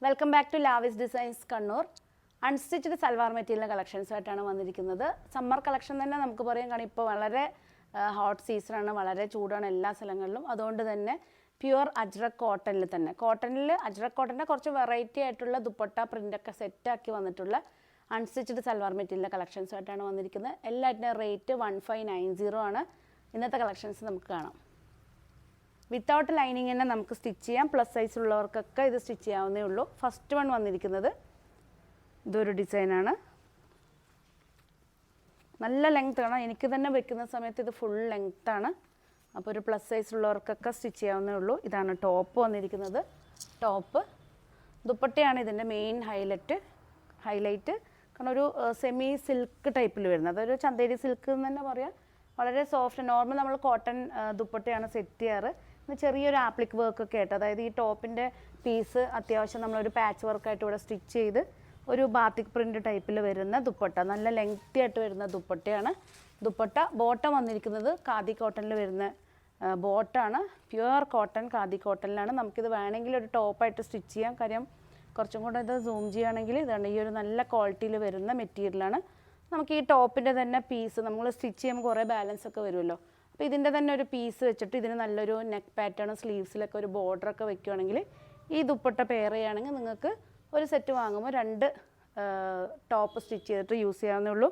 Welcome back to Lavis designs Kannur. Unstitched salwar material collections ആയിട്ടാണ് വന്നിരിക്കുന്നത്. Summer collection തന്നെ നമുക്ക് പറയാം, കാരണം ഇപ്പോൾ വളരെ ഹോട്ട് സീസണാണ്, വളരെ ചൂടാണ് എല്ലാ സ്ഥലങ്ങളിലും. അതുകൊണ്ട് തന്നെ പ്യുവർ അജ്രക് കോട്ടണിൽ തന്നെ, അജ്രക് കോട്ടൻ്റെ കുറച്ച് വെറൈറ്റി ആയിട്ടുള്ള ദുപ്പട്ട പ്രിൻ്റൊക്കെ സെറ്റാക്കി വന്നിട്ടുള്ള അൺസ്റ്റിച്ച്ഡ് സൽവാർ മെറ്റീരിയൽ കളക്ഷൻസ് ആയിട്ടാണ് വന്നിരിക്കുന്നത്. എല്ലാറ്റിൻ്റെയും റേറ്റ് 1590 ആണ്. ഇന്നത്തെ കളക്ഷൻസ് നമുക്ക് കാണാം. വിത്തൗട്ട് ലൈനിങ് തന്നെ നമുക്ക് സ്റ്റിച്ച് ചെയ്യാം. പ്ലസ് സൈസ് ഉള്ളവർക്കൊക്കെ ഇത് സ്റ്റിച്ച് ചെയ്യാവുന്നേ ഉള്ളൂ. ഫസ്റ്റ് വൺ വന്നിരിക്കുന്നത് ഇതൊരു ഡിസൈനാണ്. നല്ല ലെങ്ത് ആണ്, എനിക്ക് തന്നെ വെക്കുന്ന സമയത്ത് ഇത് ഫുൾ ലെങ്ത്താണ്. അപ്പോൾ ഒരു പ്ലസ് സൈസ് ഉള്ളവർക്കൊക്കെ സ്റ്റിച്ച് ചെയ്യാവുന്നേ ഉള്ളൂ. ഇതാണ് ടോപ്പ് വന്നിരിക്കുന്നത്. ടോപ്പ് ദുപ്പട്ടയാണ് ഇതിൻ്റെ മെയിൻ ഹൈലൈറ്റ്. കാരണം ഒരു സെമി സിൽക്ക് ടൈപ്പിൽ വരുന്നത്, അതൊരു ചന്തേരി സിൽക്ക് എന്ന് തന്നെ പറയാം. വളരെ സോഫ്റ്റ്, നോർമൽ നമ്മൾ കോട്ടൺ ദുപ്പട്ടയാണ് സെറ്റ് ചെയ്യാറ്. ചെറിയൊരു ആപ്ലിക് വർക്കൊക്കെ ആയിട്ട്, അതായത് ഈ ടോപ്പിൻ്റെ പീസ് അത്യാവശ്യം നമ്മളൊരു പാച്ച് വർക്കായിട്ട് ഇവിടെ സ്റ്റിച്ച് ചെയ്ത് ഒരു ബാത്തിക് പ്രിൻ്റ് ടൈപ്പിൽ വരുന്ന ദുപ്പട്ട, നല്ല ലെങ്തി ആയിട്ട് വരുന്ന ദുപ്പട്ടയാണ്. ദുപ്പട്ട ബോട്ടം വന്നിരിക്കുന്നത് ഖാദി കോട്ടണിൽ വരുന്ന ബോട്ടാണ്. പ്യുവർ കോട്ടൺ ഖാദി കോട്ടണിലാണ്. നമുക്കിത് വേണമെങ്കിൽ ഒരു ടോപ്പായിട്ട് സ്റ്റിച്ച് ചെയ്യാം. കാര്യം കുറച്ചും കൂടെ ഇത് സൂം ചെയ്യുകയാണെങ്കിൽ ഇതാണ് ഈ ഒരു നല്ല ക്വാളിറ്റിയിൽ വരുന്ന മെറ്റീരിയലാണ്. നമുക്ക് ഈ ടോപ്പിൻ്റെ തന്നെ പീസ് നമ്മൾ സ്റ്റിച്ച് ചെയ്യുമ്പോൾ കുറേ ബാലൻസ് ഒക്കെ വരുമല്ലോ. അപ്പോൾ ഇതിൻ്റെ തന്നെ ഒരു പീസ് വെച്ചിട്ട് ഇതിന് നല്ലൊരു നെക്ക് പാറ്റേൺ, സ്ലീവ്സിലൊക്കെ ഒരു ബോർഡറൊക്കെ വെക്കുകയാണെങ്കിൽ ഈ ദുപ്പട്ട പെയർ ചെയ്യുകയാണെങ്കിൽ നിങ്ങൾക്ക് ഒരു സെറ്റ് വാങ്ങുമ്പോൾ 2 ടോപ്പ് സ്റ്റിച്ച് ചെയ്തിട്ട് യൂസ് ചെയ്യാവുന്നേ ഉള്ളൂ.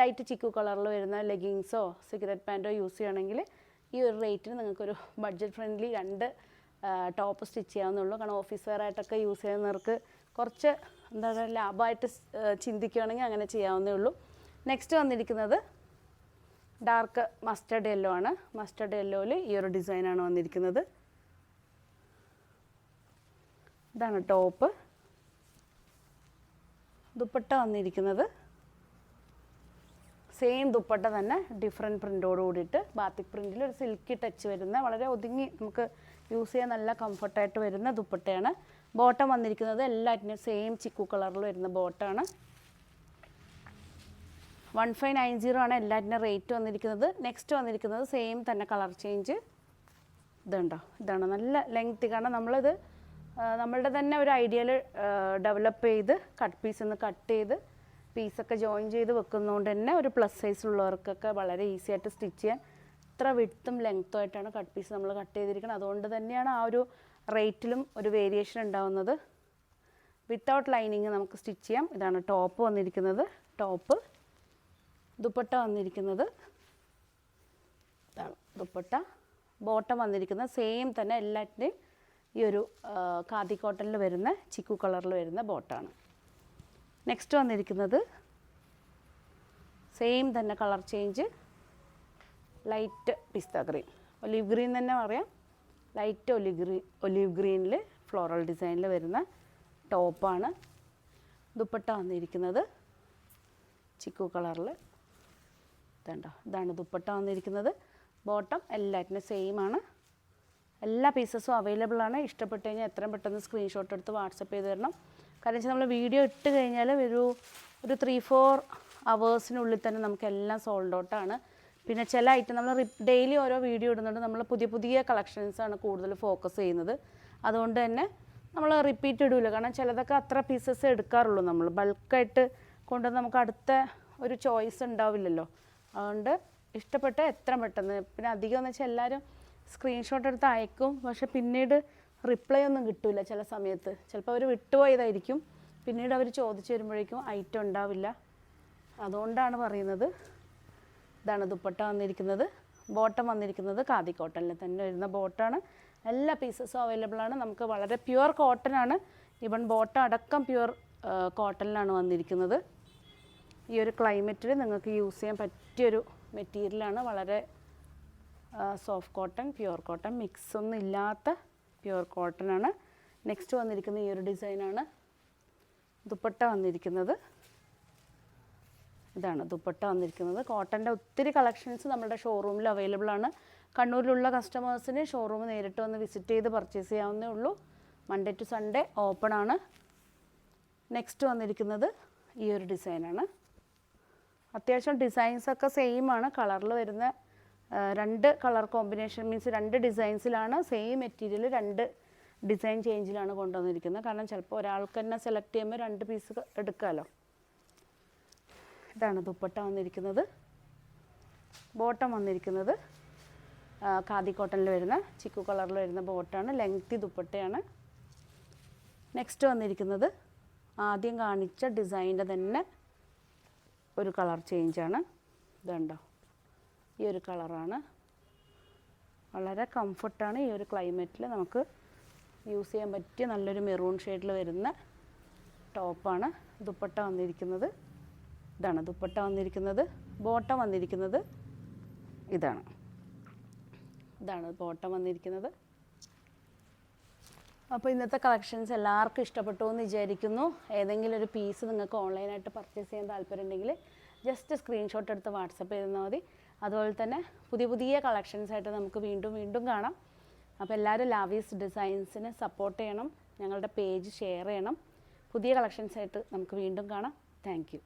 ലൈറ്റ് ചിക്കു കളറിൽ വരുന്ന ലെഗിങ്സോ സിഗരറ്റ് പാൻറ്റോ യൂസ് ചെയ്യുകയാണെങ്കിൽ ഈ ഒരു റേറ്റിന് നിങ്ങൾക്കൊരു ബഡ്ജറ്റ് ഫ്രണ്ട്ലി 2 ടോപ്പ് സ്റ്റിച്ച് ചെയ്യാവുന്നുള്ളൂ. കാരണം ഓഫീസ് വെയർ ആയിട്ടൊക്കെ യൂസ് ചെയ്യുന്നവർക്ക് കുറച്ച് എന്താ പറയുക ലാഭമായിട്ട് ചിന്തിക്കുകയാണെങ്കിൽ അങ്ങനെ ചെയ്യാവുന്നേ ഉള്ളൂ. നെക്സ്റ്റ് വന്നിരിക്കുന്നത് ഡാർക്ക് മസ്റ്റർഡ് യെല്ലോ ആണ്. മസ്റ്റർഡ് യെല്ലോയിൽ ഈ ഒരു ഡിസൈനാണ് വന്നിരിക്കുന്നത്. ഇതാണ് ടോപ്പ്. ദുപ്പട്ട വന്നിരിക്കുന്നത് സെയിം ദുപ്പട്ട തന്നെ ഡിഫറെൻറ്റ് പ്രിൻ്റോട് കൂടിയിട്ട് ബാത്തിക് പ്രിൻറ്റിൽ ഒരു സിൽക്കി ടച്ച് വരുന്ന, വളരെ ഒതുങ്ങി നമുക്ക് യൂസ് ചെയ്യാൻ നല്ല കംഫർട്ടായിട്ട് വരുന്ന ദുപ്പട്ടയാണ്. ബോട്ടം വന്നിരിക്കുന്നത് എല്ലാറ്റിനും സെയിം ചിക്കു കളറിൽ വരുന്ന ബോട്ടാണ്. 1590 ആണ് എല്ലാറ്റിനും റേറ്റ് വന്നിരിക്കുന്നത്. നെക്സ്റ്റ് വന്നിരിക്കുന്നത് സെയിം തന്നെ കളർ ചേഞ്ച്. ഇതുണ്ടോ, ഇതാണ് നല്ല ലെങ്തി. കാരണം നമ്മളിത് നമ്മളുടെ തന്നെ ഒരു ഐഡിയയിൽ ഡെവലപ്പ് ചെയ്ത് കട്ട് ചെയ്ത് പീസൊക്കെ ജോയിൻ ചെയ്ത് വെക്കുന്നതുകൊണ്ട് തന്നെ ഒരു പ്ലസ് സൈസ് ഉള്ളവർക്കൊക്കെ വളരെ ഈസി ആയിട്ട് സ്റ്റിച്ച് ചെയ്യാൻ ഇത്ര വിഡ്ത്തും ലെങ്ത്തും ആയിട്ടാണ് കട്ട് പീസ് നമ്മൾ കട്ട് ചെയ്തിരിക്കുന്നത്. അതുകൊണ്ട് തന്നെയാണ് ആ ഒരു റേറ്റിലും ഒരു വേരിയേഷൻ ഉണ്ടാവുന്നത്. വിത്തൗട്ട് ലൈനിങ് നമുക്ക് സ്റ്റിച്ച് ചെയ്യാം. ഇതാണ് ടോപ്പ് വന്നിരിക്കുന്നത്. ടോപ്പ് ദുപ്പട്ട വന്നിരിക്കുന്നത് ഇതാണ് ദുപ്പട്ട. ബോട്ടം വന്നിരിക്കുന്നത് സെയിം തന്നെ എല്ലാറ്റിൻ്റെയും ഈ ഒരു ഖാദി കോട്ടണിൽ വരുന്ന ചിക്കു കളറിൽ വരുന്ന ബോട്ടാണ്. നെക്സ്റ്റ് വന്നിരിക്കുന്നത് സെയിം തന്നെ കളർ ചേഞ്ച്, ലൈറ്റ് പിസ്ത ഗ്രീൻ, ഒലിവ് ഗ്രീൻ തന്നെ പറയാം. ലൈറ്റ് ഒലിവ് ഗ്രീനിൽ ഫ്ലോറൽ ഡിസൈനിൽ വരുന്ന ടോപ്പാണ്. ദുപ്പട്ട വന്നിരിക്കുന്നത് ചിക്കു കളറിൽ. ഇതാണ് ദുപ്പട്ട വന്നിരിക്കുന്നത്. ബോട്ടം എല്ലാറ്റിനും സെയിം ആണ്. എല്ലാ പീസസും അവൈലബിൾ ആണ്. ഇഷ്ടപ്പെട്ട് കഴിഞ്ഞാൽ എത്രയും പെട്ടെന്ന് സ്ക്രീൻഷോട്ട് എടുത്ത് വാട്സപ്പ് ചെയ്ത് തരണം. കാരണം വെച്ചാൽ നമ്മൾ വീഡിയോ ഇട്ട് കഴിഞ്ഞാൽ ഒരു 3-4 അവേഴ്സിനുള്ളിൽ തന്നെ നമുക്കെല്ലാം സോൾഡ് ഔട്ടാണ്. പിന്നെ ചില ഐറ്റം നമ്മൾ ഡെയിലി ഓരോ വീഡിയോ ഇടുന്നുണ്ട്. നമ്മൾ പുതിയ കളക്ഷൻസാണ് കൂടുതൽ ഫോക്കസ് ചെയ്യുന്നത്. അതുകൊണ്ട് തന്നെ നമ്മൾ റിപ്പീറ്റ് ഇടില്ല. കാരണം ചിലതൊക്കെ അത്ര പീസസ് എടുക്കാറുള്ളൂ. നമ്മൾ ബൾക്കായിട്ട് കൊണ്ടുവന്ന് നമുക്ക് അടുത്ത ഒരു ചോയ്സ് ഉണ്ടാവില്ലല്ലോ. അതുകൊണ്ട് ഇഷ്ടപ്പെട്ട എത്ര പെട്ടെന്ന്, പിന്നെ അധികം എന്ന് വെച്ചാൽ എല്ലാവരും സ്ക്രീൻഷോട്ട് എടുത്ത് അയക്കും, പക്ഷെ പിന്നീട് റിപ്ലൈ ഒന്നും കിട്ടില്ല. ചില സമയത്ത് ചിലപ്പോൾ അവർ വിട്ടുപോയതായിരിക്കും, പിന്നീട് അവർ ചോദിച്ചു വരുമ്പോഴേക്കും ഐറ്റം ഉണ്ടാവില്ല. അതുകൊണ്ടാണ് പറയുന്നത്. ഇതാണ് ദുപ്പട്ട വന്നിരിക്കുന്നത്. ബോട്ടം വന്നിരിക്കുന്നത് ഖാദി കോട്ടണിൽ തന്നെ വരുന്ന ബോട്ടാണ്. എല്ലാ പീസസും അവൈലബിൾ ആണ്. നമുക്ക് വളരെ പ്യുവർ കോട്ടൺ ആണ്. ഈവൻ ബോട്ടം അടക്കം പ്യുവർ കോട്ടണിലാണ് വന്നിരിക്കുന്നത്. ഈ ഒരു ക്ലൈമറ്റിൽ നിങ്ങൾക്ക് യൂസ് ചെയ്യാൻ പറ്റിയൊരു മെറ്റീരിയലാണ്. വളരെ soft cotton, pure cotton mix ഒന്നും ഇല്ലാത്ത പ്യുവർ കോട്ടൺ ആണ്. നെക്സ്റ്റ് വന്നിരിക്കുന്ന ഈ ഒരു ഡിസൈനാണ്. ദുപ്പട്ട വന്നിരിക്കുന്നത് ഇതാണ്. ദുപ്പട്ട വന്നിരിക്കുന്നത് കോട്ടൻ്റെ ഒത്തിരി കളക്ഷൻസ് നമ്മുടെ ഷോറൂമിൽ അവൈലബിൾ ആണ്. കണ്ണൂരിലുള്ള കസ്റ്റമേഴ്സിന് ഷോറൂം നേരിട്ട് വന്ന് വിസിറ്റ് ചെയ്ത് പർച്ചേസ് ചെയ്യാവുന്നേ ഉള്ളൂ. മൺഡേ ടു സൺഡേ ഓപ്പൺ ആണ്. നെക്സ്റ്റ് വന്നിരിക്കുന്നത് ഈ ഒരു ഡിസൈനാണ്. അത്യാവശ്യം ഡിസൈൻസൊക്കെ സെയിം ആണ്. കളറിൽ വരുന്ന 2 കളർ കോമ്പിനേഷൻ മീൻസ് 2 ഡിസൈൻസിലാണ് സെയിം മെറ്റീരിയൽ 2 ഡിസൈൻ ചേഞ്ചിലാണ് കൊണ്ടുവന്നിരിക്കുന്നത്. കാരണം ചിലപ്പോൾ ഒരാൾക്ക് തന്നെ സെലക്ട് ചെയ്യുമ്പോൾ 2 പീസ് എടുക്കാമല്ലോ. ഇതാണ് ദുപ്പട്ട വന്നിരിക്കുന്നത്. ബോട്ടം വന്നിരിക്കുന്നത് ഖാദി കോട്ടണിൽ വരുന്ന ചിക്കു കളറിൽ വരുന്ന ബോട്ടാണ്. ലെങ്തി ദുപ്പട്ടയാണ്. നെക്സ്റ്റ് വന്നിരിക്കുന്നത് ആദ്യം കാണിച്ച ഡിസൈനിൻ്റെ തന്നെ ഒരു കളർ ചേഞ്ചാണ്. ഇതുണ്ടോ, ഈ ഒരു കളറാണ്. വളരെ കംഫർട്ടാണ്. ഈ ഒരു ക്ലൈമറ്റിൽ നമുക്ക് യൂസ് ചെയ്യാൻ പറ്റിയ നല്ലൊരു മെറൂൺ ഷെയ്ഡിൽ വരുന്ന ടോപ്പാണ്. ദുപ്പട്ട വന്നിരിക്കുന്നത് ഇതാണ്. ദുപ്പട്ട വന്നിരിക്കുന്നത്. ബോട്ടം വന്നിരിക്കുന്നത് ഇതാണ്. ബോട്ടം വന്നിരിക്കുന്നത്. അപ്പോൾ ഇന്നത്തെ കളക്ഷൻസ് എല്ലാവർക്കും ഇഷ്ടപ്പെട്ടു എന്ന് വിചാരിക്കുന്നു. ഏതെങ്കിലും ഒരു പീസ് നിങ്ങൾക്ക് ഓൺലൈനായിട്ട് പർച്ചേസ് ചെയ്യാൻ താല്പര്യമുണ്ടെങ്കിൽ ജസ്റ്റ് സ്ക്രീൻഷോട്ട് എടുത്ത് വാട്സപ്പ് ചെയ്താൽ മതി. അതുപോലെ തന്നെ പുതിയ കളക്ഷൻസായിട്ട് നമുക്ക് വീണ്ടും കാണാം. അപ്പോൾ എല്ലാവരും ലാവീസ് ഡിസൈൻസിനെ സപ്പോർട്ട് ചെയ്യണം. ഞങ്ങളുടെ പേജ് ഷെയർ ചെയ്യണം. പുതിയ കളക്ഷൻസായിട്ട് നമുക്ക് വീണ്ടും കാണാം. Thank you.